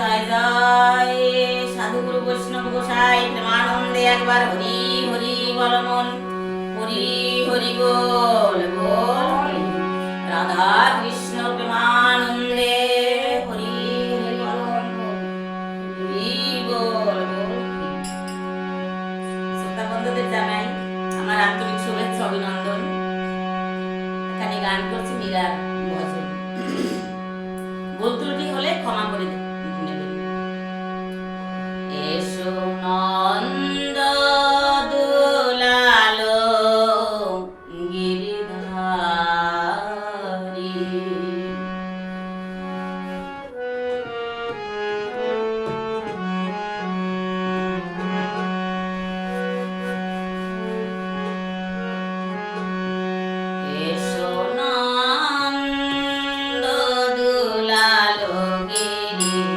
জয় জয় সাধুগুরু বৈষ্ণব গোসাই প্রেমানন্দে একবার হরি হরি বল মন, হরি হরি বল বল। রাধা কৃষ্ণ প্রেমানন্দে হরি হরি বল হরি বল বল। শ্রোতা বন্ধুদের জানাই আমার আন্তরিক শুভেচ্ছা অভিনন্দন। এখানে গান করছি মীরার ভজন, ভুল ত্রুটি হলে ক্ষমা করে নেবেন। এসো নন্দ দুলালো গিরিধারী, এসো নন্দ দুলালো গিরিধারী,